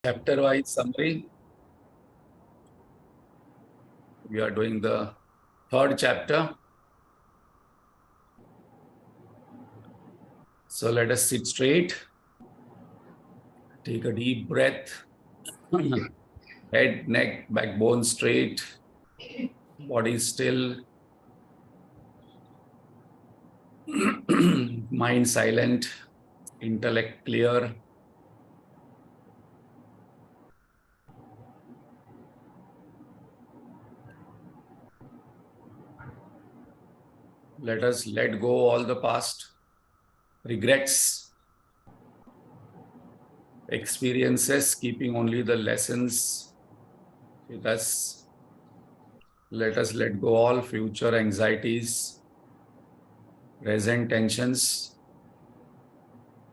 Chapter wise summary. We are doing the third chapter. So let us sit straight. Take a deep breath. Head, neck, backbone straight. Body still. Mind silent. Intellect clear. Let us let go all the past regrets, experiences, keeping only the lessons with us. Let us let go all future anxieties, present tensions.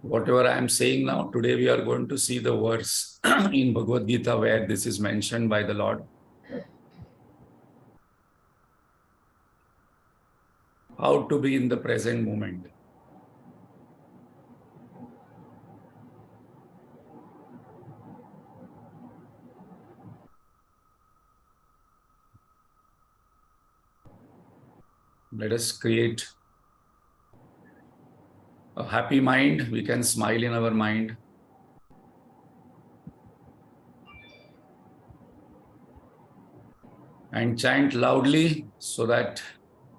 Whatever I am saying now, today we are going to see the verse in Bhagavad Gita where this is mentioned by the Lord. How to be in the present moment. Let us create a happy mind. We can smile in our mind. And chant loudly so that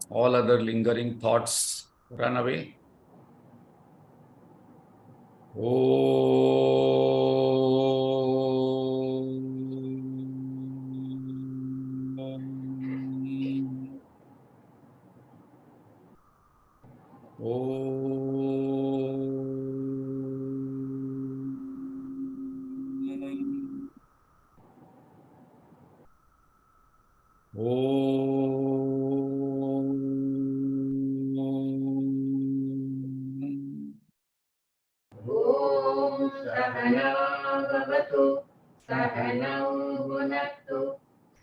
all other lingering thoughts run away. सहनावतु सहनौ भुनक्तु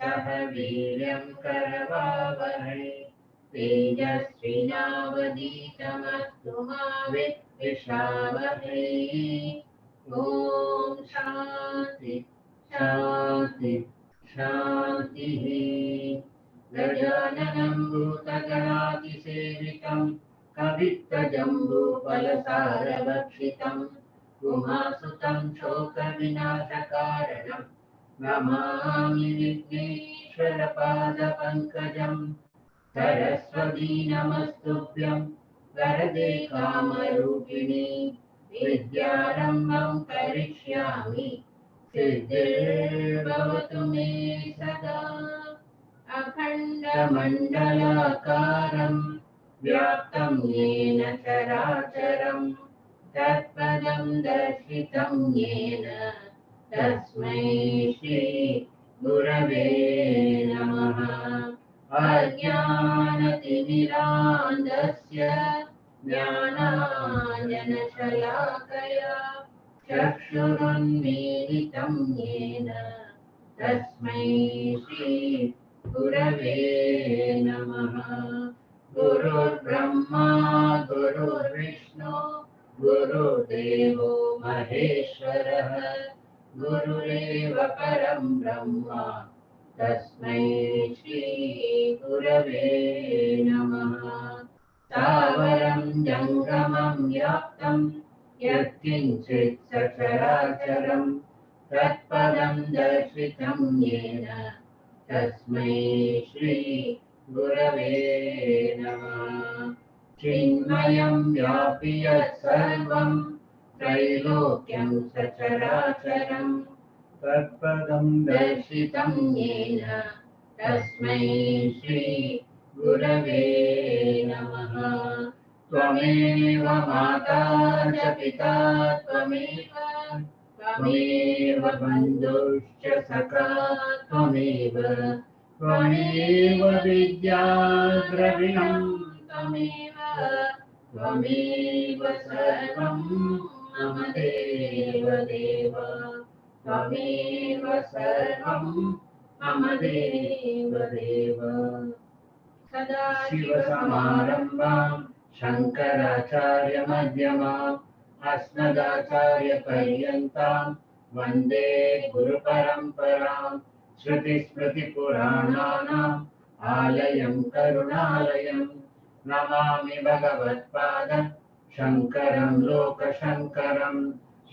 सह वीर्यं करवावहै तेजस्विनावधीतमस्तु मा विद्विषावहै। ॐ शान्ति शान्ति शान्तिः। गजाननं भूतगणातिसेवितं कवित्तजम्बूफलसारभक्षितं उमासुतं शोकविनाशकारणं नमामि विघ्नेश्वरपादपङ्कजं। सरस्वती नमस्तुभ्यं वरदे कामरूपिणि विद्यारम्भं करिष्यामि सिद्धिर्भवतु मे सदा। अखण्डमण्डलाकारं व्याप्तं येन चराचरं तत्पदं दर्शितं येन तस्मै श्री गुरवे नमः। अज्ञानतिमिरान्धस्य ज्ञानाञ्जनशलाकया चक्षुरुन्मीलितं येन तस्मै श्री गुरवे नमः। गुरुर्ब्रह्मा गुरुर्विष्णु गुरुदेवो महेश्वरः गुरुरेव परं ब्रह्म तस्मै श्री गुरवे नमः। स्थावरं जङ्गमं व्याप्तं यत्किञ्चित् सचराचरं तत्पदं दर्शितं येन तस्मै श्री गुरवे नमः। चिन्मयं व्यापि यत्सर्वं त्रैलोक्यं सचराचरं तत्पदं दर्शितं येन तस्मै श्री गुरवे नमः। त्वमेव माता च पिता त्वमेव बन्धुश्च सखा त्वमेव विद्या द्रविणं त्वमेव सर्वं मम देव देव त्वमेव सर्वं मम देव देव। सदाशिवसमारम्भां शङ्कराचार्यमध्यमाम् अस्मदाचार्यपर्यन्तां वन्दे गुरुपरम्परां श्रुतिस्मृतिपुराणानाम् आलयं करुणालयं नमामि भगवत्पाद शङ्करं लोकशङ्करं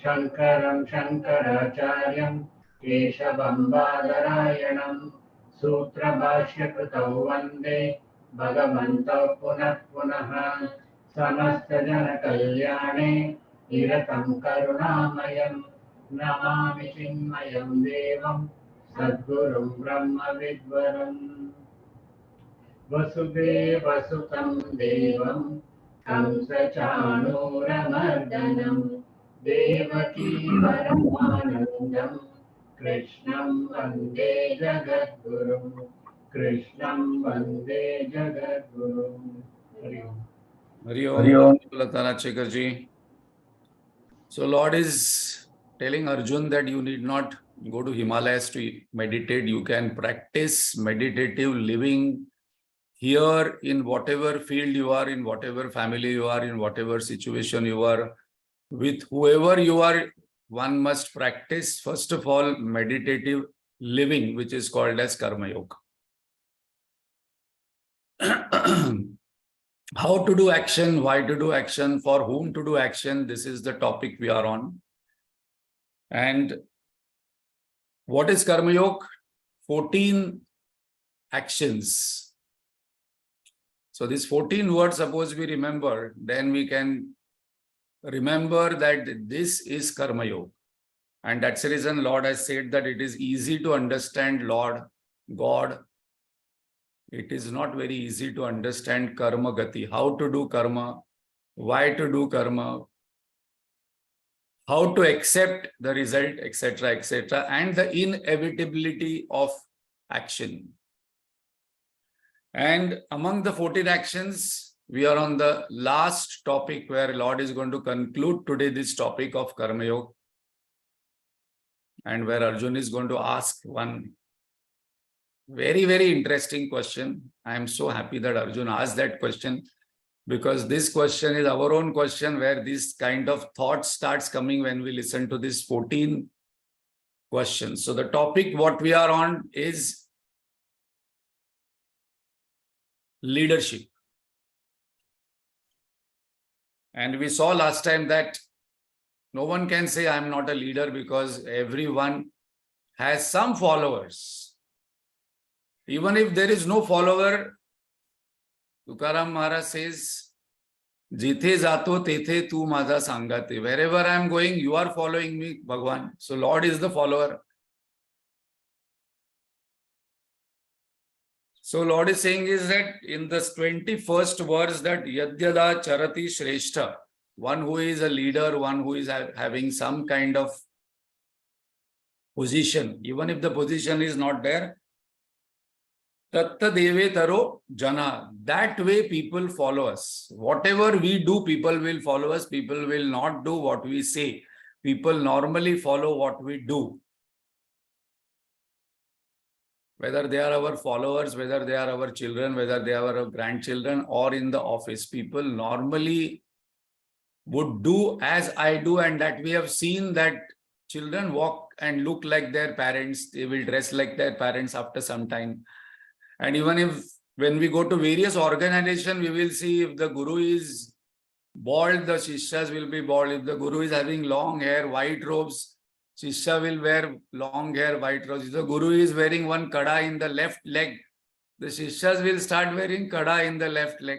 शङ्करं शङ्कराचार्यं केशवं बादरायणं सूत्रभाष्यकृतौ वन्दे भगवन्तौ पुनः पुनः समस्तजनकल्याणे निरतं करुणामयं नमामि चिन्मयं देवं सद्गुरुं ब्रह्मविद्वरम् वसुदेवसुतं देवं कंसचाणूरमर्दनं देवकी परमानन्दं कृष्णं वन्दे जगद्गुरुं कृष्णं वन्दे जगद्गुरुं हरि ओम् Hari Hari Om, Om Latana Chekarji. So Lord is telling Arjun that you need not go to Himalayas to meditate. You can practice meditative living here in whatever field you are, in whatever family you are, in whatever situation you are, with whoever you are. One must practice, first of all, meditative living, which is called as Karma Yoga. How to do action, why to do action, for whom to do action, this is the topic we are on. And what is Karma Yoga? 14 actions. So these 14 words, suppose we remember, then we can remember that this is Karma Yoga. And that's the reason Lord has said that it is easy to understand Lord, God. It is not very easy to understand Karma Gati, how to do karma, why to do karma, how to accept the result, etc., etc., and the inevitability of action. And among the 14 actions, we are on the last topic where Lord is going to conclude today this topic of Karma Yoga, and where Arjun is going to ask one very, very interesting question. I am so happy that Arjun asked that question, because this question is our own question, where this kind of thought starts coming when we listen to these 14 questions. So the topic what we are on is leadership. And we saw last time that no one can say I am not a leader, because everyone has some followers. Even if there is no follower, Tukaram Maharaj says, Jithe jato tethe tu maja sangate. Wherever I am going, you are following me, Bhagwan. So Lord is the follower. So Lord is saying is that in this 21st verse, that Yadyada Charati Shrestha, one who is a leader, one who is having some kind of position, even if the position is not there, Tatta Deve Taro Jana. That way people follow us. Whatever we do, people will follow us. People will not do what we say. People normally follow what we do. Whether they are our followers, whether they are our children, whether they are our grandchildren, or in the office, people normally would do as I do, and that we have seen that children walk and look like their parents. They will dress like their parents after some time. And even if when we go to various organizations, we will see if the guru is bald, the shishyas will be bald. If the guru is having long hair, white robes, shishya will wear long hair, white robes. If the guru is wearing one kada in the left leg, the shishyas will start wearing kada in the left leg.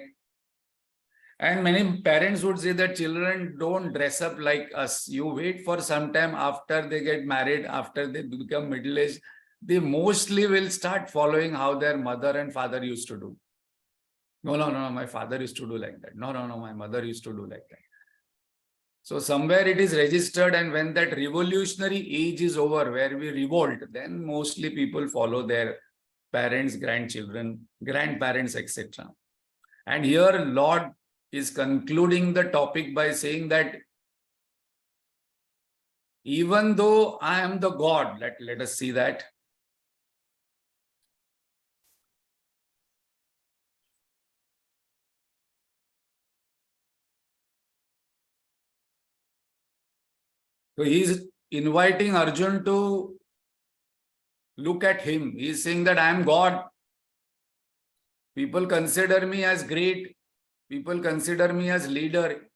And many parents would say that children don't dress up like us. You wait for some time after they get married, after they become middle-aged, they mostly will start following how their mother and father used to do. No, my father used to do like that. No, my mother used to do like that. So somewhere it is registered, and when that revolutionary age is over, where we revolt, then mostly people follow their parents, grandchildren, grandparents, etc. And here Lord is concluding the topic by saying that even though I am the God, let us see that. So he is inviting Arjun to look at him. He is saying that I am God. People consider me as great. People consider me as leader.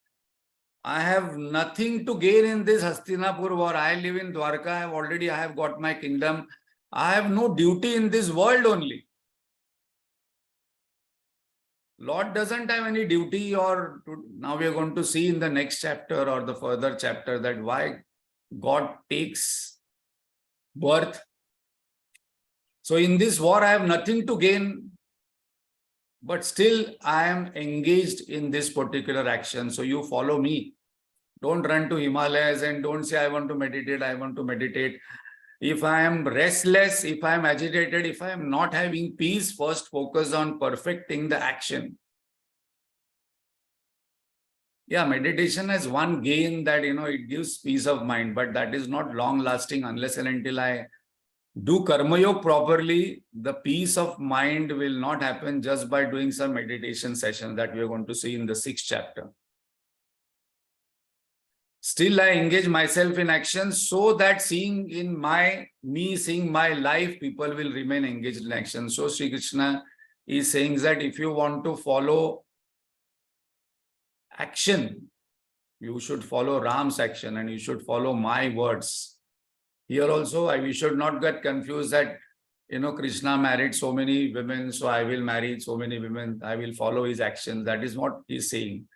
I have nothing to gain in this Hastinapur war. I live in Dwarka. I have got my kingdom. I have no duty in this world only. Lord doesn't have any duty, or now we are going to see in the next chapter or the further chapter that why God takes birth. So in this war, I have nothing to gain, but still I am engaged in this particular action. So you follow me. Don't run to Himalayas and don't say, I want to meditate, I want to meditate. If I am restless, if I am agitated, if I am not having peace, first focus on perfecting the action. Yeah, meditation has one gain that, it gives peace of mind, but that is not long lasting unless and until I do karma yoga properly. The peace of mind will not happen just by doing some meditation session that we are going to see in the 6th chapter. Still, I engage myself in action so that seeing my life, people will remain engaged in action. So Sri Krishna is saying that if you want to follow action, you should follow Ram's action and you should follow my words. Here also, we should not get confused that, Krishna married so many women, so I will marry so many women. I will follow his actions. That is what he is saying.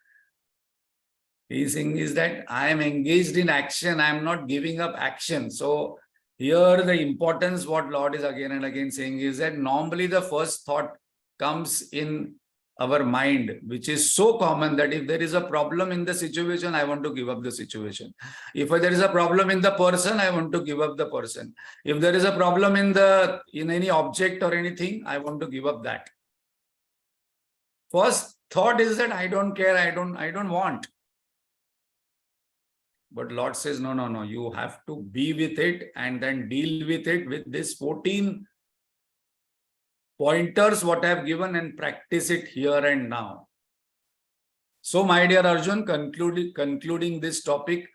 He is saying is that I am engaged in action. I am not giving up action. So here the importance, what Lord is again and again saying is that normally the first thought comes in our mind, which is so common that if there is a problem in the situation, I want to give up the situation. If there is a problem in the person, I want to give up the person. If there is a problem in any object or anything, I want to give up that. First thought is that I don't care, I don't want. But Lord says, no, you have to be with it and then deal with it with this 14 pointers what I have given and practice it here and now. So my dear Arjun, concluding this topic,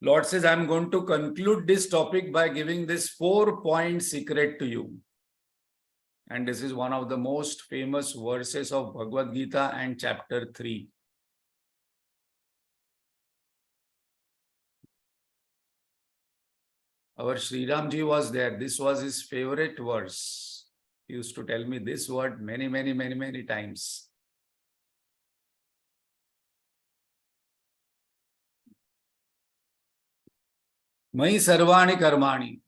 Lord says, I'm going to conclude this topic by giving this 4-point secret to you. And this is one of the most famous verses of Bhagavad Gita and chapter 3. Our Sri Ramji was there. This was his favorite verse. He used to tell me this word many times. Mai sarvani karmani.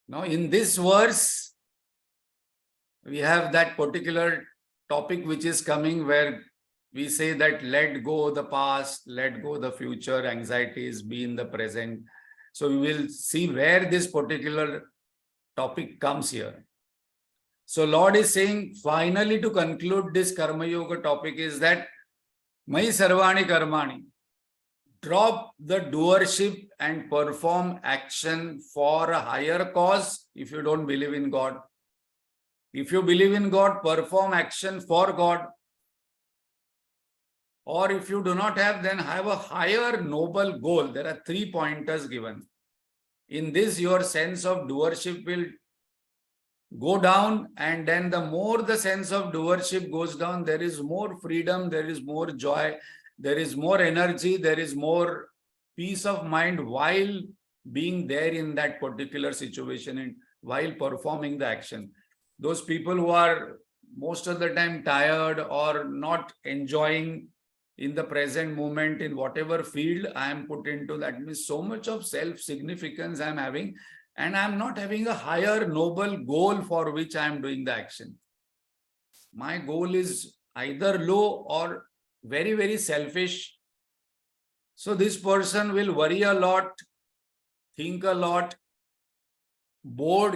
Now in this verse, we have that particular topic which is coming where we say that let go the past, let go the future, anxieties, be in the present. So we will see where this particular topic comes here. So Lord is saying, finally to conclude this Karma Yoga topic is that Mai Sarvani Karmani. Drop the doership and perform action for a higher cause if you don't believe in God. If you believe in God, perform action for God. Or if you do not have, then have a higher noble goal. There are 3 pointers given. In this, your sense of doership will go down, and then the more the sense of doership goes down, there is more freedom, there is more joy, there is more energy, there is more peace of mind while being there in that particular situation and while performing the action. Those people who are most of the time tired or not enjoying in the present moment in whatever field I am put into, that means so much of self-significance I am having, and I am not having a higher noble goal for which I am doing the action. My goal is either low or very selfish. So this person will worry a lot, think a lot,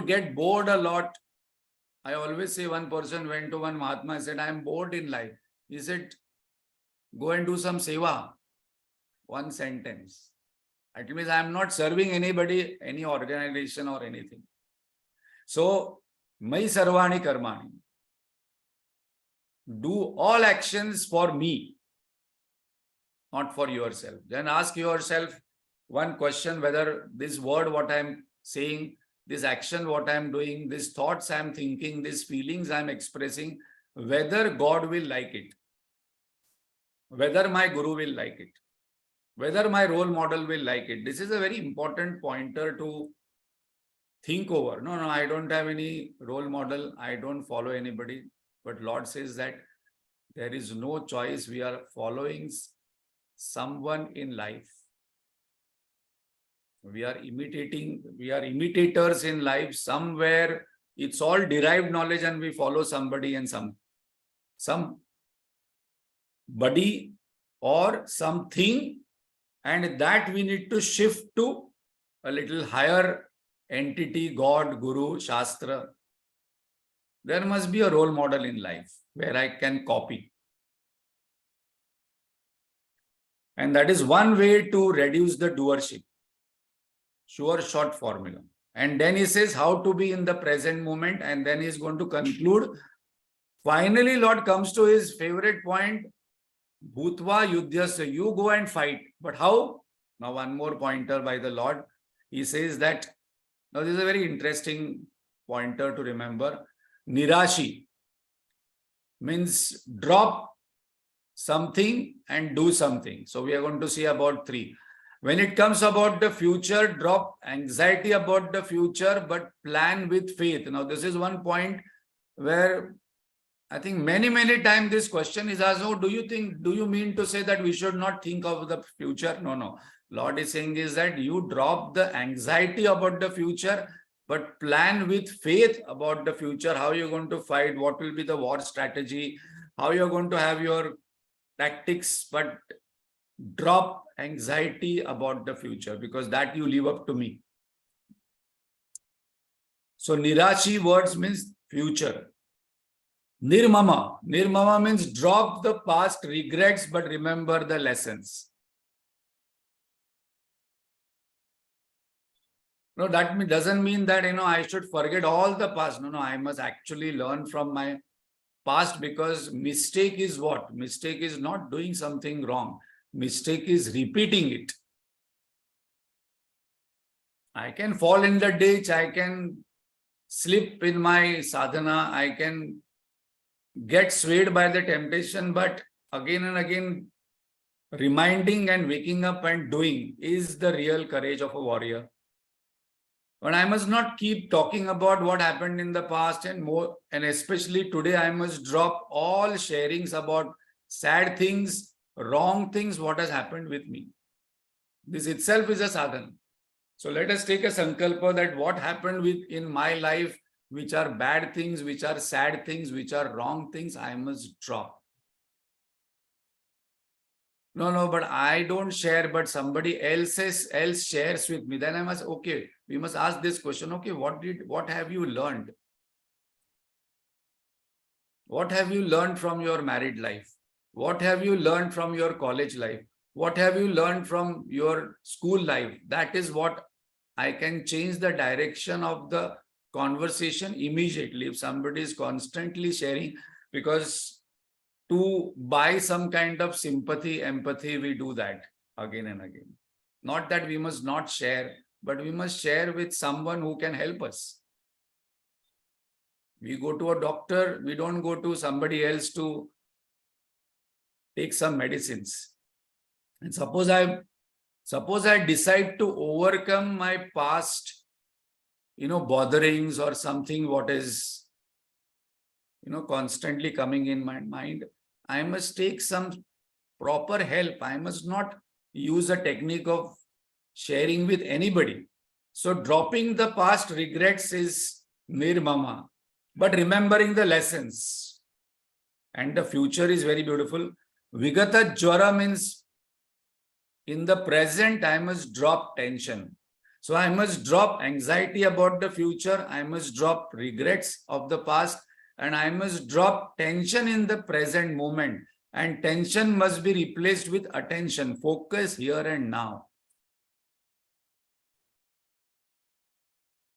get bored a lot. I always say one person went to one Mahatma and said, I am bored in life. He said, go and do some seva. One sentence. That means I am not serving anybody, any organization or anything. So, Mai Sarvani Karmani. Do all actions for me, not for yourself. Then ask yourself, one question whether this word, what I'm saying, this action, what I'm doing, these thoughts I'm thinking, these feelings I'm expressing, whether God will like it, whether my guru will like it, whether my role model will like it. This is a very important pointer to think over. No, I don't have any role model. I don't follow anybody. But Lord says that there is no choice. We are following someone in life. We are imitators in life. Somewhere it's all derived knowledge and we follow somebody and somebody or something, and that we need to shift to a little higher entity, God, Guru, Shastra. There must be a role model in life where I can copy. And that is one way to reduce the doership. Sure, short formula. And then he says how to be in the present moment, and then he's going to conclude. Finally, Lord comes to his favorite point, Bhutva Yudhyasya, you go and fight. But how? Now one more pointer by the Lord. He says that, now this is a very interesting pointer to remember. Nirashi means drop something and do something. So we are going to see about 3. When it comes about the future, drop anxiety about the future, but plan with faith. Now this is one point where I think many times this question is asked, oh, do you mean to say that we should not think of the future? No. Lord is saying is that you drop the anxiety about the future, but plan with faith about the future, how you're going to fight, what will be the war strategy, how you're going to have your tactics, but drop anxiety about the future, because that you leave up to me. So Nirashi words means future. Nirmama means drop the past regrets, but remember the lessons. No, that doesn't mean that, I should forget all the past. No, I must actually learn from my past, because mistake is what? Mistake is not doing something wrong. Mistake is repeating it. I can fall in the ditch. I can slip in my sadhana. I can get swayed by the temptation, but again and again, reminding and waking up and doing is the real courage of a warrior. But I must not keep talking about what happened in the past and more, and especially today, I must drop all sharings about sad things, wrong things, what has happened with me. This itself is a sadhana. So let us take a sankalpa that what happened in my life, which are bad things, which are sad things, which are wrong things, I must drop. No, but I don't share, but somebody else shares with me. Then I must, okay, we must ask this question, okay, what have you learned? What have you learned from your married life? What have you learned from your college life? What have you learned from your school life? That is what I can change the direction of the conversation immediately. If somebody is constantly sharing, because to buy some kind of sympathy, empathy, we do that again and again. Not that we must not share, but we must share with someone who can help us. We go to a doctor, we don't go to somebody else to take some medicines. And suppose I decide to overcome my past, botherings or something what is, constantly coming in my mind, I must take some proper help. I must not use a technique of sharing with anybody. So dropping the past regrets is nirmama, but remembering the lessons. And the future is very beautiful. Vigata jwara means in the present, I must drop tension. So I must drop anxiety about the future. I must drop regrets of the past. And I must drop tension in the present moment. And tension must be replaced with attention, focus here and now.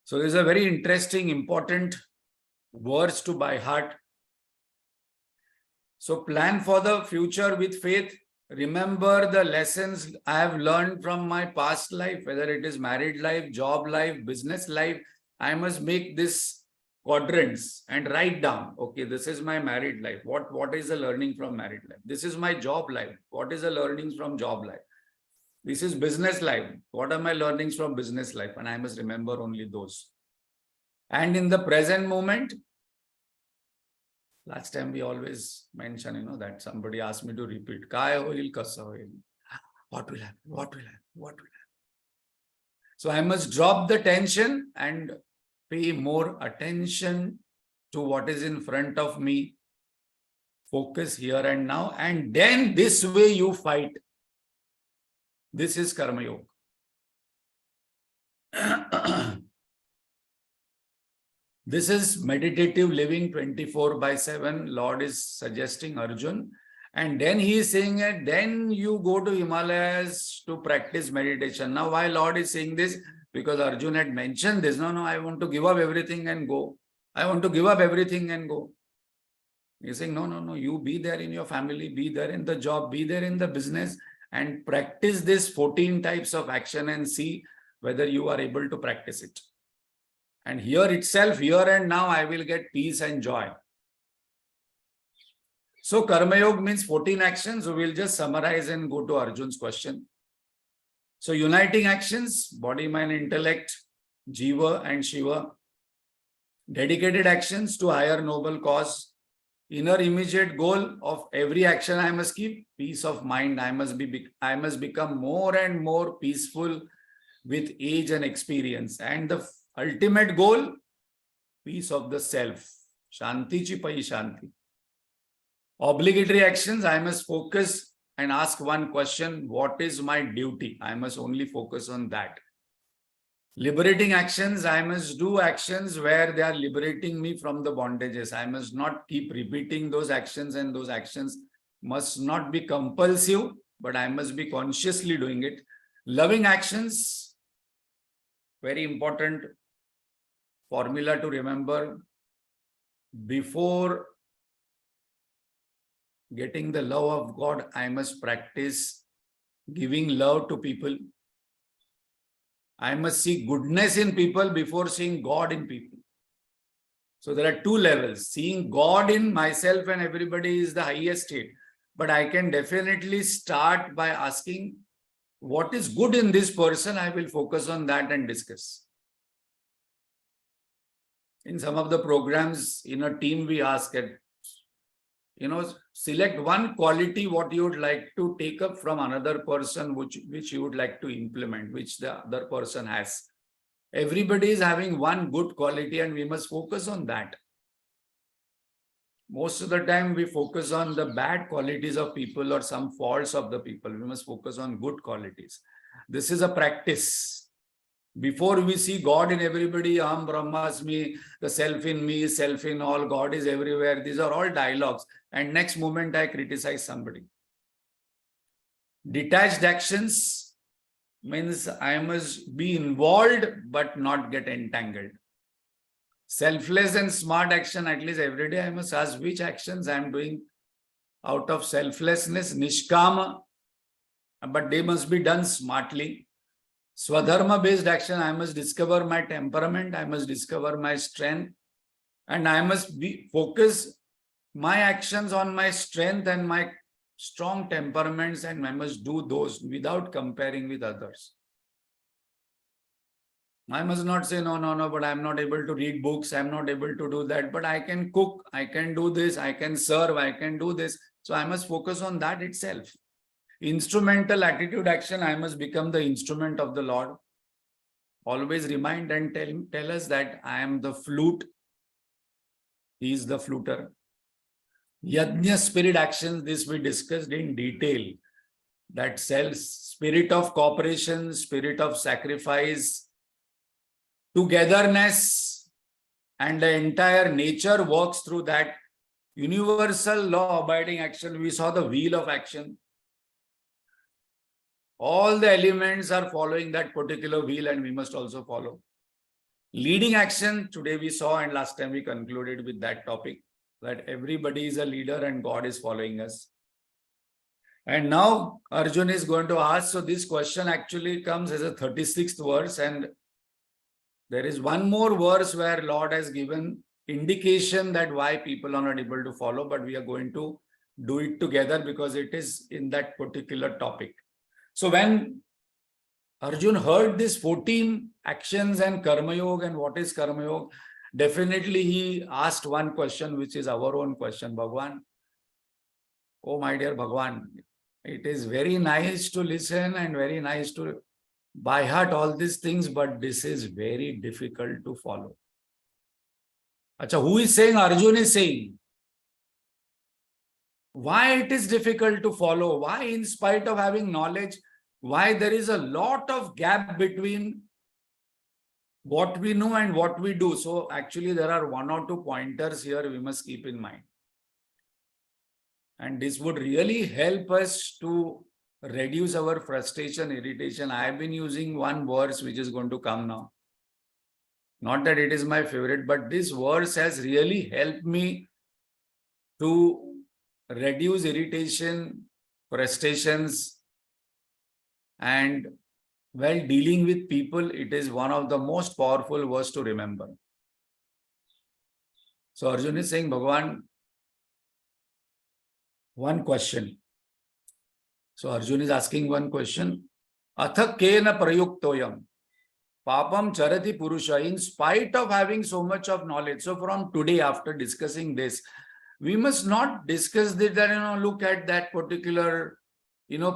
So there's a very interesting, important words to by heart. So plan for the future with faith. remember the lessons I have learned from my past life, whether it is married life, job life, business life. I must make this quadrants and write down, okay, this is my married life. What is the learning from married life? This is my job life. What is the learnings from job life? This is business life. What are my learnings from business life? And I must remember only those. And in the present moment, last time we always mention, that somebody asked me to repeat, Kai hoil, kasa hoil. What will happen? What will happen? What will happen? So I must drop the tension and pay more attention to what is in front of me. Focus here and now. And then this way you fight. This is Karma Yoga. This is meditative living 24/7. Lord is suggesting Arjun. And then he is saying that then you go to Himalayas to practice meditation. Now, why Lord is saying this? Because Arjun had mentioned this. No, I want to give up everything and go. I want to give up everything and go. He's saying, no, you be there in your family, be there in the job, be there in the business, and practice this 14 types of action and see whether you are able to practice it. And here itself, here and now, I will get peace and joy. So Karma Yoga means 14 actions. So we'll just summarize and go to Arjun's question. So uniting actions, body, mind, intellect, Jiva and Shiva. Dedicated actions to higher noble cause. Inner immediate goal of every action I must keep, peace of mind. I must become more and more peaceful with age and experience. And the ultimate goal, peace of the self. Shanti chi pai shanti. Obligatory actions, I must focus and ask one question, what is my duty? I must only focus on that. Liberating actions, I must do actions where they are liberating me from the bondages. I must not keep repeating those actions, and those actions must not be compulsive, but I must be consciously doing it. Loving actions, very important formula to remember. Before getting the love of God, I must practice giving love to people. I must see goodness in people before seeing God in people. So there are two levels. Seeing God in myself and everybody is the highest state. But I can definitely start by asking, what is good in this person? I will focus on that and discuss. In some of the programs, in a team, we ask it, select one quality what you would like to take up from another person, which you would like to implement, which the other person has. Everybody is having one good quality and we must focus on that. Most of the time we focus on the bad qualities of people or some faults of the people. We must focus on good qualities. This is a practice. Before we see God in everybody, Aham Brahmasmi, the self in me, self in all, God is everywhere. These are all dialogues. And next moment I criticize somebody. Detached actions means I must be involved but not get entangled. Selfless and smart action, at least every day I must ask which actions I am doing out of selflessness, nishkama, but they must be done smartly. Swadharma based action, I must discover my temperament, I must discover my strength, and I must focus my actions on my strength and my strong temperaments, and I must do those without comparing with others. I must not say, no, but I'm not able to read books, I'm not able to do that, but I can cook, I can do this, I can serve, I can do this. So I must focus on that itself. Instrumental attitude action, I must become the instrument of the Lord. Always remind and tell us that I am the flute, he is the fluter. Yajna spirit actions, this we discussed in detail. That spirit of cooperation, spirit of sacrifice, togetherness, and the entire nature works through that universal law abiding action. We saw the wheel of action. All the elements are following that particular wheel and we must also follow. Leading action, today we saw, and last time we concluded with that topic, that everybody is a leader and God is following us. And now Arjun is going to ask, so this question actually comes as a 36th verse, and there is one more verse where Lord has given indication that why people are not able to follow, but we are going to do it together because it is in that particular topic. So when Arjun heard this 14 actions and Karma Yoga and what is Karma Yoga, definitely he asked one question, which is our own question, Bhagwan. Oh, my dear Bhagwan, it is very nice to listen and very nice to by heart all these things, but this is very difficult to follow. Acha, who is saying? Arjun is saying. Why it is difficult to follow? Why, in spite of having knowledge, why there is a lot of gap between what we know and what we do? So actually there are one or two pointers here we must keep in mind. And this would really help us to reduce our frustration, irritation. I have been using one verse which is going to come now. Not that it is my favorite, but this verse has really helped me to reduce irritation, frustrations, and while dealing with people, it is one of the most powerful words to remember. So Arjun is saying, Bhagavan, one question. So Arjun is asking one question. Atha kena prayuktoyam. Papam charati purusha. In spite of having so much of knowledge. So from today, after discussing this, we must not discuss this that, look at that particular,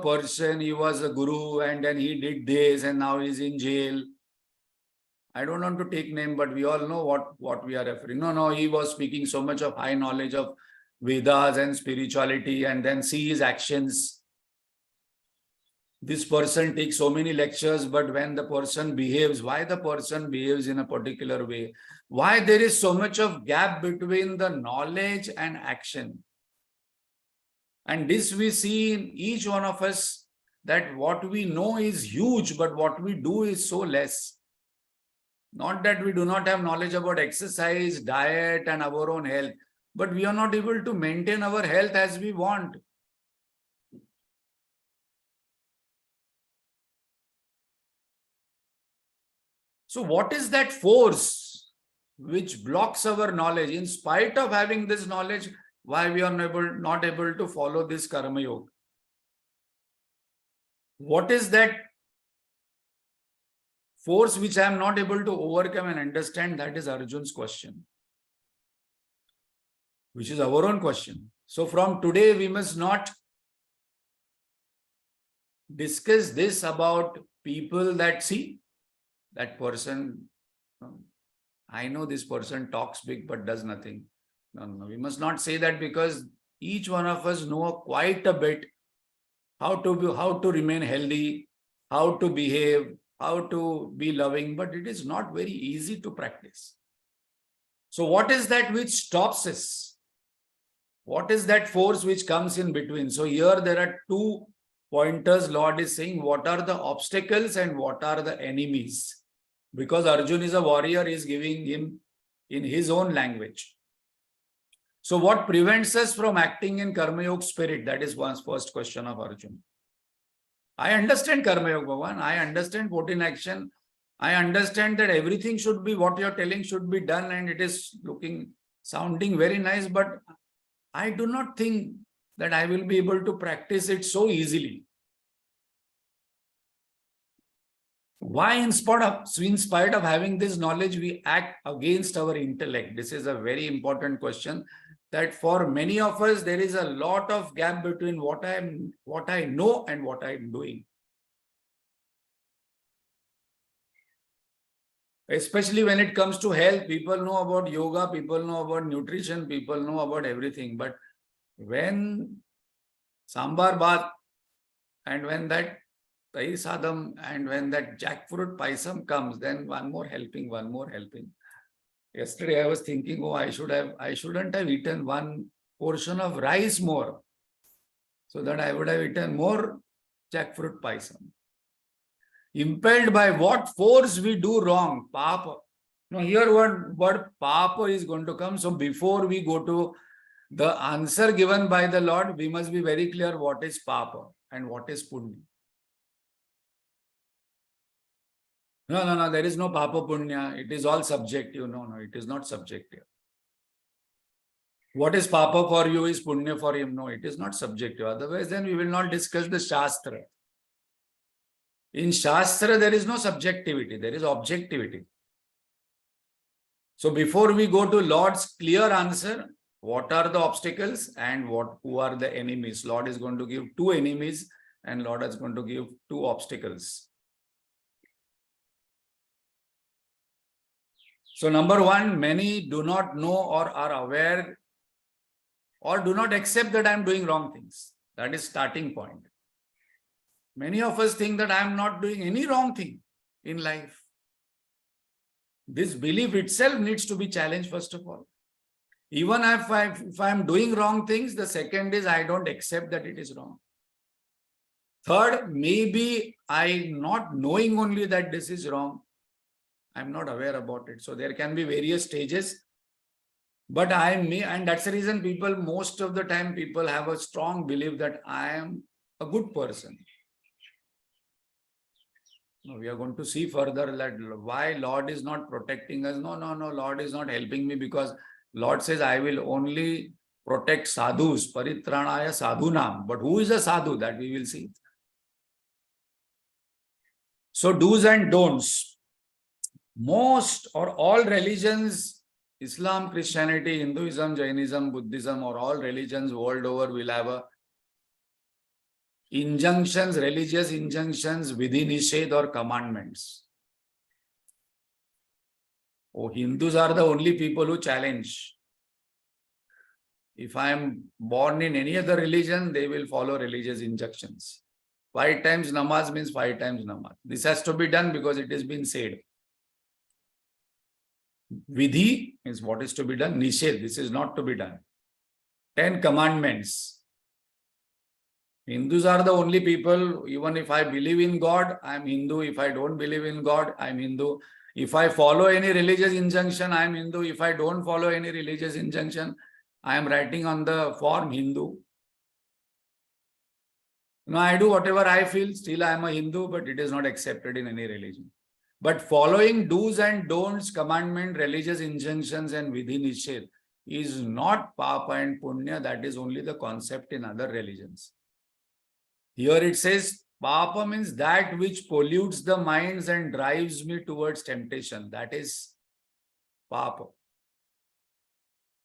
person, he was a guru and then he did this and now he's in jail. I don't want to take name, but we all know what we are referring. No, he was speaking so much of high knowledge of Vedas and spirituality, and then see his actions. This person takes so many lectures, but when the person behaves, why the person behaves in a particular way? Why there is so much of gap between the knowledge and action? And this we see in each one of us, that what we know is huge, but what we do is so less. Not that we do not have knowledge about exercise, diet, and our own health, but we are not able to maintain our health as we want. So what is that force which blocks our knowledge? In spite of having this knowledge, why we are not able to follow this Karma Yoga? What is that force which I am not able to overcome and understand? That is Arjun's question, which is our own question. So from today, we must not discuss this about people that see that person. I know this person talks big but does nothing. No, we must not say that, because each one of us know quite a bit how to remain healthy, how to behave, how to be loving, but it is not very easy to practice. So what is that which stops us? What is that force which comes in between? So here there are two pointers. Lord is saying what are the obstacles and what are the enemies. Because Arjun is a warrior, he is giving him in his own language. So what prevents us from acting in Karma Yoga spirit? That is one's first question of Arjun. I understand Karma Yoga, Bhagavan. I understand 14 action. I understand that everything should be, what you're telling should be done, and it is sounding very nice, but I do not think that I will be able to practice it so easily. Why, in spite of having this knowledge, we act against our intellect? This is a very important question, that for many of us, there is a lot of gap between what I know and what I'm doing. Especially when it comes to health, people know about yoga, people know about nutrition, people know about everything. But when sambar bath and when that tahi sadam and when that jackfruit paisam comes, then one more helping. Yesterday I was thinking, I shouldn't have eaten one portion of rice more, so that I would have eaten more jackfruit paisam. Impelled by what force we do wrong? Papa. Now here word papa is going to come. So before we go to The answer given by the Lord, we must be very clear what is Papa and what is Punya. No, there is no Papa Punya. It is all subjective. No, it is not subjective. What is Papa for you is Punya for him. No, it is not subjective. Otherwise, then we will not discuss the Shastra. In Shastra, there is no subjectivity. There is objectivity. So before we go to Lord's clear answer, what are the obstacles and who are the enemies? Lord is going to give two enemies and Lord is going to give two obstacles. So number one, many do not know or are aware or do not accept that I am doing wrong things. That is starting point. Many of us think that I am not doing any wrong thing in life. This belief itself needs to be challenged, first of all. Even if I am doing wrong things, the second is I don't accept that it is wrong. Third, maybe I not knowing only that this is wrong. I'm not aware about it. So there can be various stages. But and that's the reason people, most of the time, people have a strong belief that I am a good person. Now we are going to see further that why Lord is not protecting us. No, Lord is not helping me because Lord says, I will only protect sadhus, paritranaya sadhunam. But who is a sadhu? That we will see. So do's and don'ts. Most or all religions, Islam, Christianity, Hinduism, Jainism, Buddhism, or all religions world over will have injunctions, religious injunctions, vidhi nishedh or commandments. Oh, Hindus are the only people who challenge. If I am born in any other religion, they will follow religious injunctions. 5 times namaz means 5 times namaz. This has to be done because it has been said. Vidhi means what is to be done. Nishedh, this is not to be done. 10 commandments. Hindus are the only people, even if I believe in God, I am Hindu. If I don't believe in God, I am Hindu. If I follow any religious injunction, I am Hindu. If I don't follow any religious injunction, I am writing on the form Hindu. No, I do whatever I feel, still I am a Hindu, but it is not accepted in any religion. But following do's and don'ts, commandment, religious injunctions and vidhi nishedh is not papa and punya. That is only the concept in other religions. Here it says papa means that which pollutes the minds and drives me towards temptation. That is papa.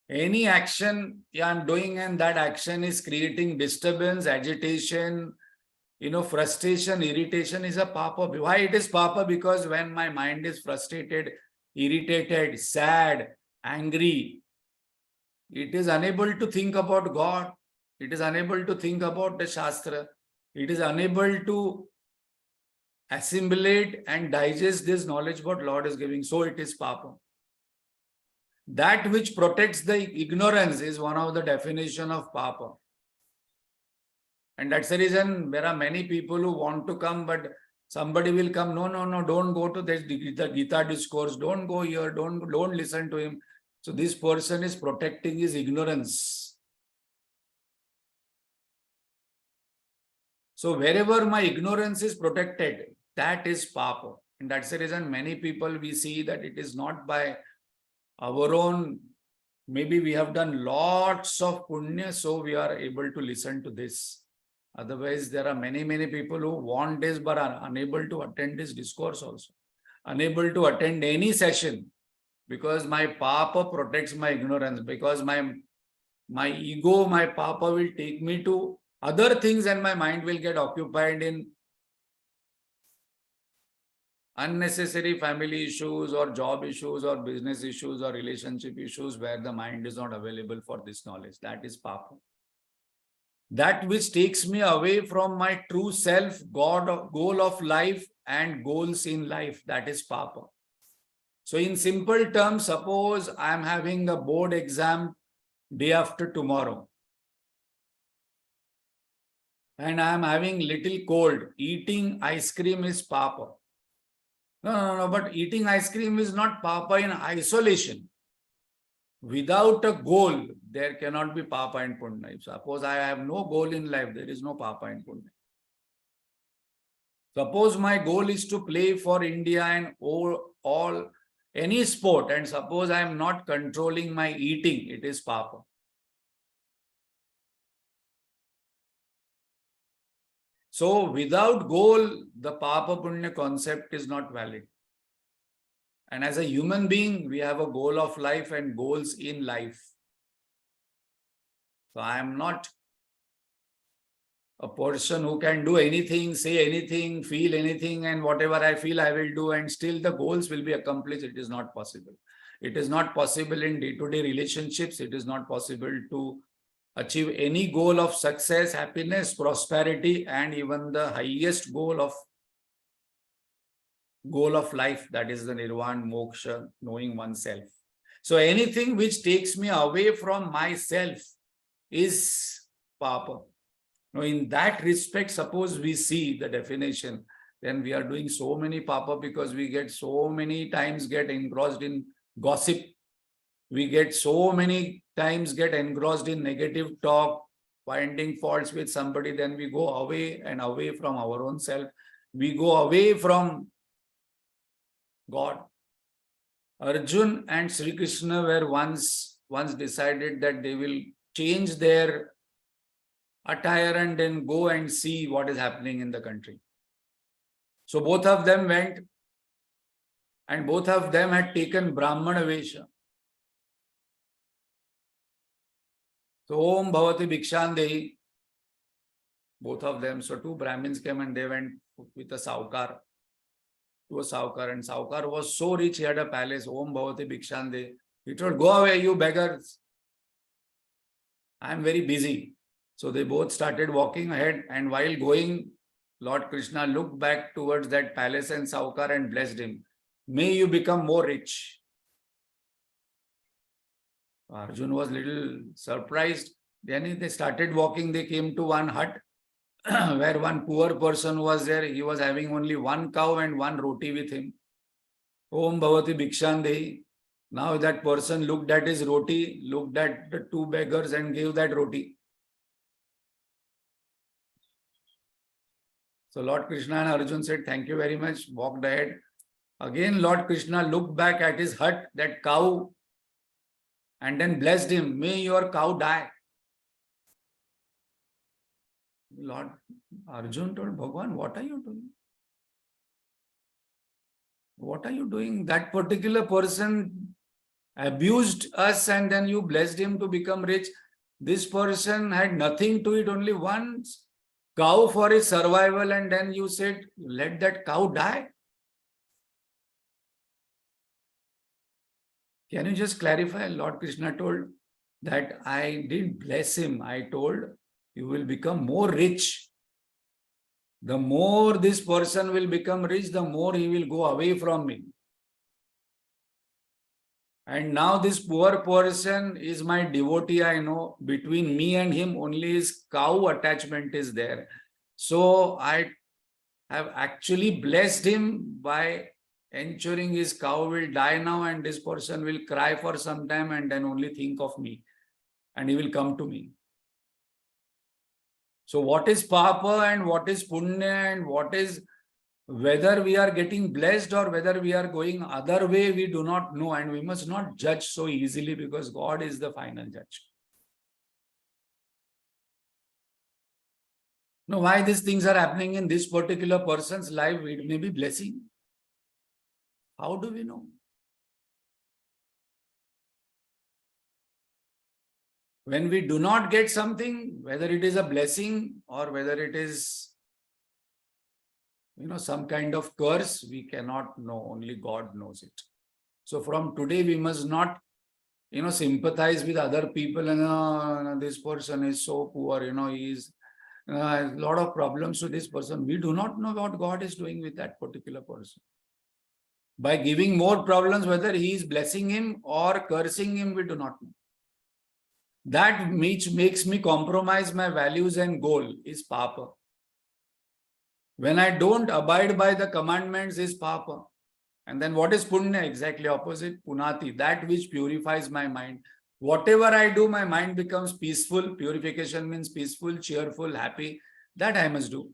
Any action I am doing and that action is creating disturbance, agitation, frustration, irritation is a papa. Why it is papa? Because when my mind is frustrated, irritated, sad, angry, it is unable to think about God. It is unable to think about the Shastra. It is unable to assimilate and digest this knowledge what Lord is giving. So it is papa. That which protects the ignorance is one of the definition of papa. And that's the reason there are many people who want to come, but somebody will come, no, don't go to this Gita discourse, don't go here, don't listen to him. So this person is protecting his ignorance. So wherever my ignorance is protected, that is papa. And that's the reason many people we see that it is not by our own, maybe we have done lots of punya, so we are able to listen to this. Otherwise, there are many people who want this but are unable to attend this discourse also. Unable to attend any session because my papa protects my ignorance, because my ego, my papa will take me to other things and my mind will get occupied in unnecessary family issues or job issues or business issues or relationship issues where the mind is not available for this knowledge. That is papa. That which takes me away from my true self, God, goal of life and goals in life, that is papa. So in simple terms, suppose I am having a board exam day after tomorrow and I am having little cold. Eating ice cream is papa. No, but eating ice cream is not papa in isolation. Without a goal, there cannot be papa and punya. If suppose I have no goal in life, there is no papa and punya. Suppose my goal is to play for India and all any sport, and suppose I am not controlling my eating, it is papa. So without goal, the papa punya concept is not valid. And as a human being, we have a goal of life and goals in life. So I am not a person who can do anything, say anything, feel anything, and whatever I feel I will do, and still the goals will be accomplished. It is not possible. It is not possible in day-to-day relationships. It is not possible to achieve any goal of success, happiness, prosperity, and even the highest goal of life, that is the nirvana, moksha, knowing oneself. So anything which takes me away from myself is papa. Now, in that respect, suppose we see the definition, then we are doing so many papa because we get so many times get engrossed in gossip. We get so many times get engrossed in negative talk, finding faults with somebody. Then we go away and away from our own self. We go away from God. Arjun and Sri Krishna were once decided that they will change their attire and then go and see what is happening in the country. So both of them went, and both of them had taken Brahmana Vesha. So Om Bhavati Bhikshandehi, both of them. So two Brahmins came and they went with a Saukar, to a Saukar, and Saukar was so rich, he had a palace. Om Bhavati Bhikshandehi. He told, go away, you beggars. I am very busy. So they both started walking ahead, and while going, Lord Krishna looked back towards that palace and Saukar and blessed him. May you become more rich. Arjun was little surprised. Then they started walking. They came to one hut where one poor person was there. He was having only one cow and one roti with him. Om Bhavati Bhikshandehi. Now that person looked at his roti, looked at the two beggars and gave that roti. So Lord Krishna and Arjun said, thank you very much, walked ahead. Again, Lord Krishna looked back at his hut, that cow, and then blessed him. May your cow die. Lord Arjun told Bhagwan, what are you doing? What are you doing? That particular person abused us and then you blessed him to become rich. This person had nothing to eat, only one cow for his survival, and then you said, let that cow die. Can you just clarify? Lord Krishna told that I didn't bless him. I told you will become more rich. The more this person will become rich, the more he will go away from me. And now this poor person is my devotee, I know. Between me and him, only his cow attachment is there. So I have actually blessed him by ensuring his cow will die now, and this person will cry for some time and then only think of me. And he will come to me. So what is papa and what is punya and what is, whether we are getting blessed or whether we are going other way, we do not know, and we must not judge so easily because God is the final judge. Now, why these things are happening in this particular person's life, it may be blessing. How do we know? When we do not get something, whether it is a blessing or whether it is some kind of curse, we cannot know. Only God knows it. So from today, we must not, sympathize with other people and this person is so poor, he is a lot of problems to this person. We do not know what God is doing with that particular person. By giving more problems, whether he is blessing him or cursing him, we do not know. That which makes me compromise my values and goal is papa. When I don't abide by the commandments is papa. And then what is punya? Exactly opposite. Punati, that which purifies my mind. Whatever I do, my mind becomes peaceful. Purification means peaceful, cheerful, happy. That I must do.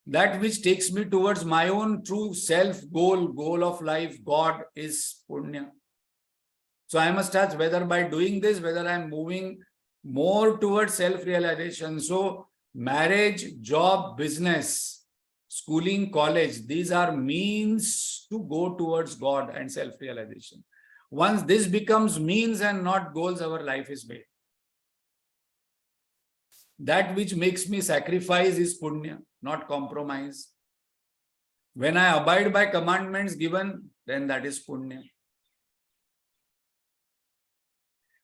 That which takes me towards my own true self goal of life, God, is punya. So I must touch whether by doing this, whether I'm moving more towards self-realization. So marriage, job, business, schooling, college, these are means to go towards God and self-realization. Once this becomes means and not goals, our life is made. That which makes me sacrifice is punya, not compromise. When I abide by commandments given, then that is punya.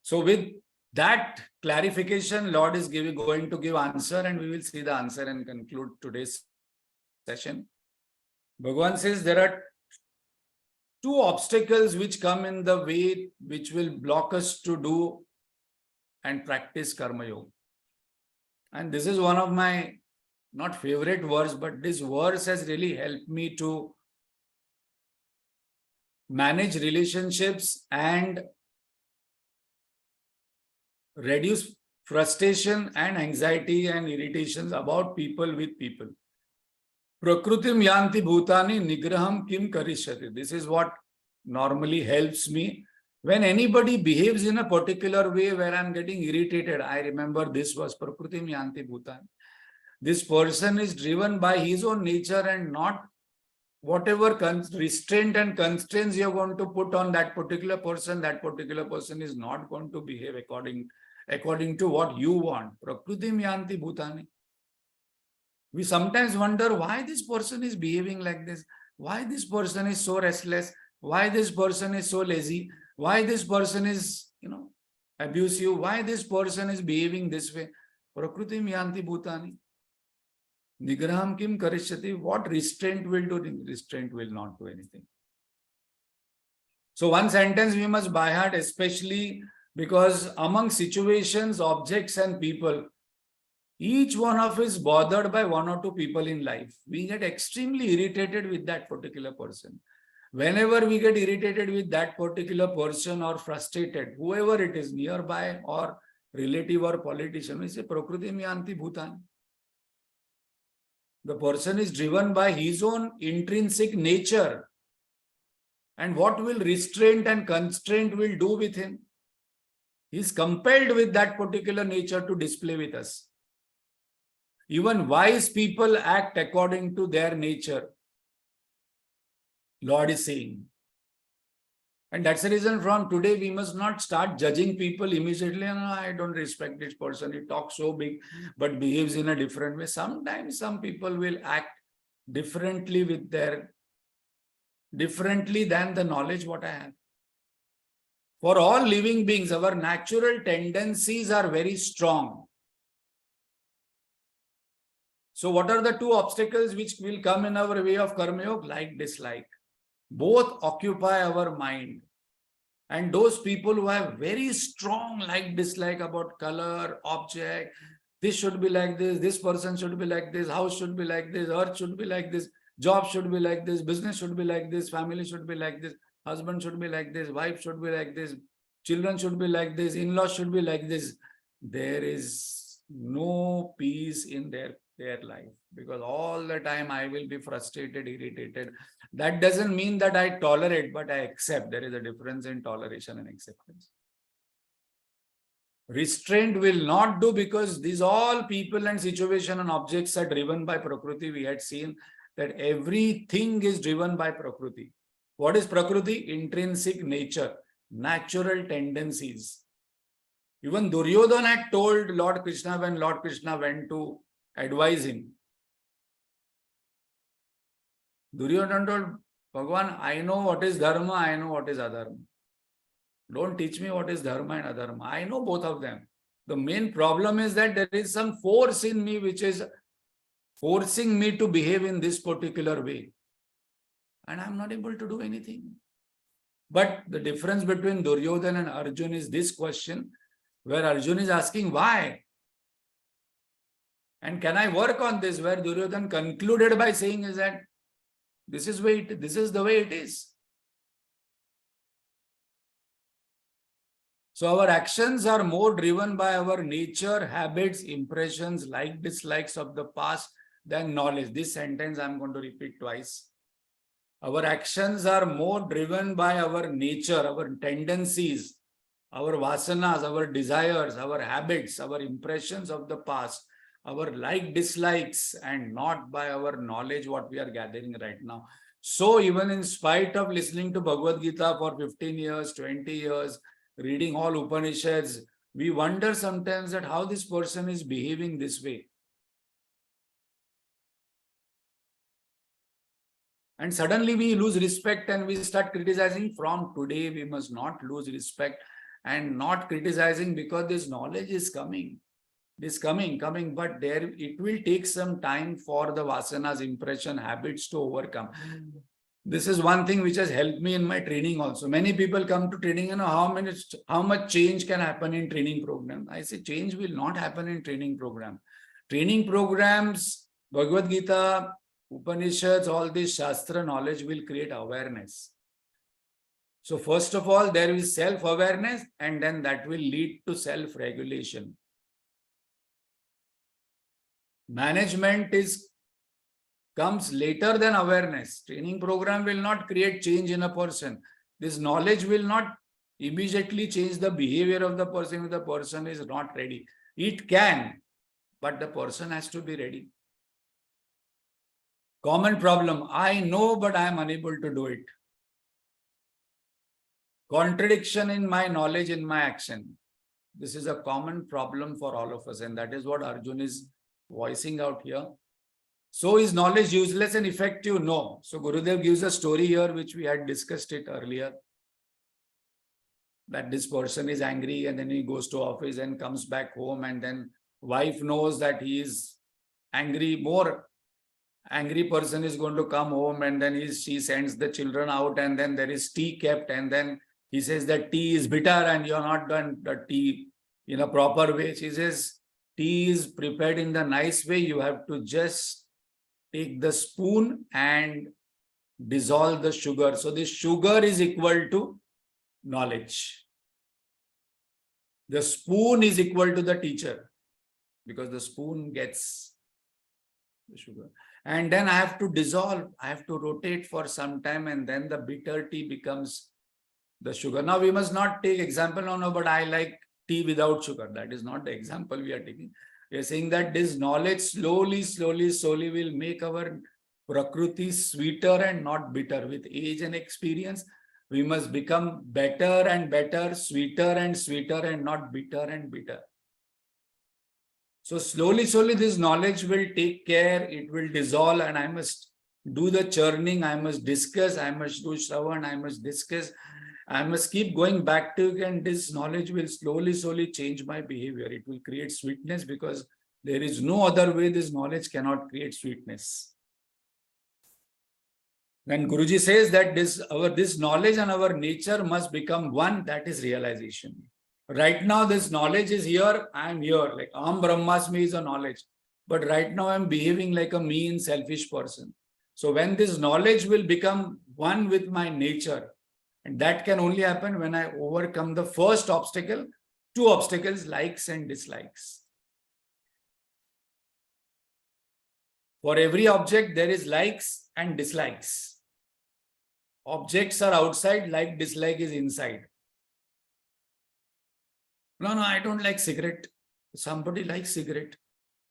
So with that clarification, Lord is going to give answer, and we will see the answer and conclude today's session. Bhagavan says there are two obstacles which come in the way, which will block us to do and practice Karma Yoga. And this is one of my not favorite verse, but this verse has really helped me to manage relationships and reduce frustration and anxiety and irritations about people with people. Prakrutim yanti bhutani nigraham kim karishyati. This is what normally helps me. When anybody behaves in a particular way where I'm getting irritated, I remember this was Prakrutim yanti bhutani. This person is driven by his own nature and not whatever restraint and constraints you're going to put on that particular person is not going to behave according to what you want. Prakrutim yanti bhutani. We sometimes wonder why this person is behaving like this, why this person is so restless, why this person is so lazy, why this person is, abusive, why this person is behaving this way. Prakrutim yanti bhutani. Nigraham kim karishyati. What restraint will do? Restraint will not do anything. So one sentence we must by heart, especially because among situations, objects and people, each one of us is bothered by one or two people in life. We get extremely irritated with that particular person. Whenever we get irritated with that particular person or frustrated, whoever it is, nearby or relative or politician, we say Prakrutim yanti bhutani. The person is driven by his own intrinsic nature. And what will restraint and constraint will do with him? He is compelled with that particular nature to display with us. Even wise people act according to their nature, Lord is saying. And that's the reason from today we must not start judging people immediately. No, I don't respect this person. He talks so big but behaves in a different way. Sometimes some people will act differently than the knowledge what I have. For all living beings, our natural tendencies are very strong. So what are the two obstacles which will come in our way of Karma Yoga? Like, dislike. Both occupy our mind. And those people who have very strong like, dislike about color, object, this should be like this person should be like this, house should be like this, earth should be like this, job should be like this, business should be like this, family should be like this, husband should be like this, wife should be like this, children should be like this, in-laws should be like this. There is no peace in their life, because all the time I will be frustrated, irritated. That doesn't mean that I tolerate, but I accept. There is a difference in toleration and acceptance. Restraint will not do, because these all people and situation and objects are driven by Prakriti. We had seen that everything is driven by Prakriti. What is Prakriti? Intrinsic nature, natural tendencies. Even Duryodhana had told Lord Krishna when Lord Krishna went to advise him. Duryodhana told Bhagavan, I know what is dharma, I know what is adharma. Don't teach me what is dharma and adharma. I know both of them. The main problem is that there is some force in me which is forcing me to behave in this particular way. And I'm not able to do anything. But the difference between Duryodhana and Arjuna is this question, where Arjuna is asking why? And can I work on this? Where Duryodhana concluded by saying is that this is the way it is. So our actions are more driven by our nature, habits, impressions, like dislikes of the past than knowledge. This sentence I'm going to repeat twice. Our actions are more driven by our nature, our tendencies, our vasanas, our desires, our habits, our impressions of the past, our like dislikes, and not by our knowledge, what we are gathering right now. So even in spite of listening to Bhagavad Gita for 15 years, 20 years, reading all Upanishads, we wonder sometimes that how this person is behaving this way. And suddenly we lose respect and we start criticizing. From today, we must not lose respect and not criticizing, because this knowledge is coming. It is coming, but there it will take some time for the vasanas, impression, habits to overcome. This is one thing which has helped me in my training also. Many people come to training, how much change can happen in training program. I say change will not happen in training program. Training programs, Bhagavad Gita, Upanishads, all this Shastra knowledge will create awareness. So first of all, there is self-awareness, and then that will lead to self-regulation. Management comes later than awareness. Training program will not create change in a person. This knowledge will not immediately change the behavior of the person if the person is not ready. It can, but the person has to be ready. Common problem, I know, but I am unable to do it. Contradiction in my knowledge, in my action. This is a common problem for all of us, and that is what Arjun is voicing out here. So is knowledge useless and effective? No. So Gurudev gives a story here, which we had discussed it earlier. That this person is angry and then he goes to office and comes back home, and then wife knows that he is angry. More angry person is going to come home, and then she sends the children out, and then there is tea kept, and then he says that tea is bitter and you are not done the tea in a proper way. She says tea is prepared in the nice way. You have to just take the spoon and dissolve the sugar. So this sugar is equal to knowledge. The spoon is equal to the teacher, because the spoon gets the sugar. And then I have to dissolve, I have to rotate for some time, and then the bitter tea becomes the sugar. Now we must not take example, no, but I like tea without sugar. That is not the example we are taking. We are saying that this knowledge slowly will make our Prakriti sweeter and not bitter. With age and experience, we must become better and better, sweeter and sweeter, and not bitter and bitter. So slowly this knowledge will take care, it will dissolve, and I must do the churning, I must discuss, I must do Shravan, I must discuss, I must keep going back to it, and this knowledge will slowly change my behavior. It will create sweetness, because there is no other way this knowledge cannot create sweetness. When Guruji says that this knowledge and our nature must become one, that is realization. Right now, this knowledge is here, I am here. Like Aham Brahmasmi is a knowledge. But right now, I am behaving like a mean, selfish person. So when this knowledge will become one with my nature, and that can only happen when I overcome the first obstacle, two obstacles, likes and dislikes. For every object, there is likes and dislikes. Objects are outside, like, dislike is inside. No, I don't like cigarette. Somebody likes cigarette.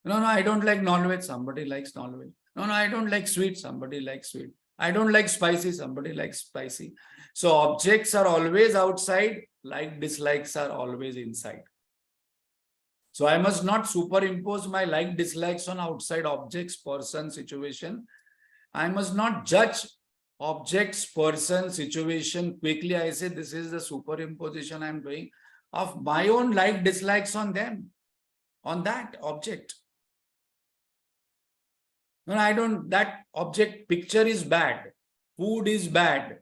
No, I don't like non-veg. Somebody likes non-veg. No, I don't like sweet. Somebody likes sweet. I don't like spicy. Somebody likes spicy. So objects are always outside, like dislikes are always inside. So I must not superimpose my like dislikes on outside objects, person, situation. I must not judge objects, person, situation quickly. I say this is the superimposition I am doing of my own like dislikes on them, on that object. No, I don't, that object picture is bad, food is bad,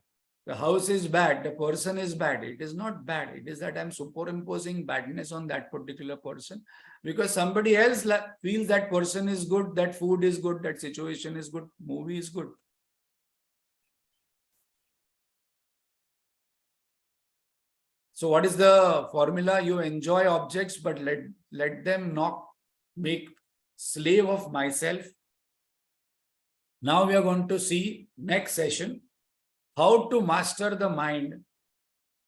the house is bad, the person is bad. It is not bad. It is that I'm superimposing badness on that particular person, because somebody else feels that person is good, that food is good, that situation is good, movie is good. So what is the formula? You enjoy objects, but let them not make slave of myself. Now we are going to see next session, how to master the mind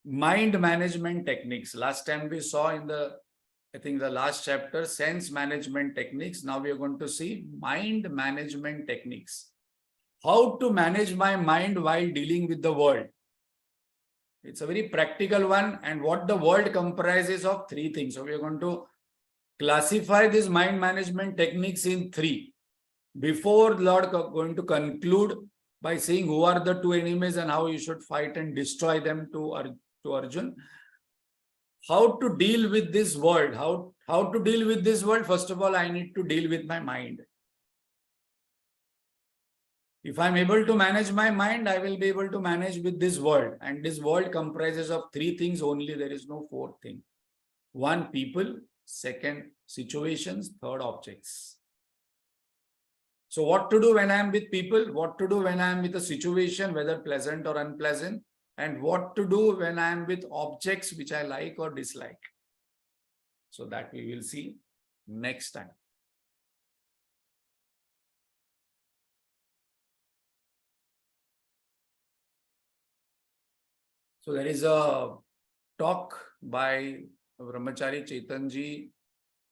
management techniques. Last time we saw in I think the last chapter, sense management techniques. Now we are going to see mind management techniques. How to manage my mind while dealing with the world. It's a very practical one, and what the world comprises of three things. So we are going to classify these mind management techniques in three. Before Lord going to conclude by saying who are the two enemies and how you should fight and destroy them to Arjun. How to deal with this world? How to deal with this world? First of all, I need to deal with my mind. If I'm able to manage my mind, I will be able to manage with this world. And this world comprises of three things only. There is no fourth thing. One, people. Second, situations. Third, objects. So what to do when I am with people? What to do when I am with a situation, whether pleasant or unpleasant? And what to do when I am with objects which I like or dislike? So that we will see next time. So there is a talk by Brahmachari Chetanji,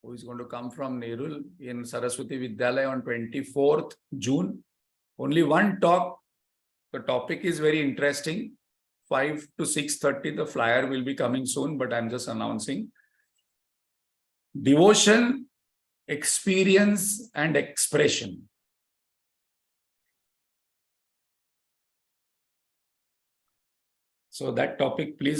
who is going to come from Nerul in Saraswati Vidyalaya on 24th June. Only one talk. The topic is very interesting. 5 to 6:30, the flyer will be coming soon, but I'm just announcing. Devotion, experience, and expression. So that topic, please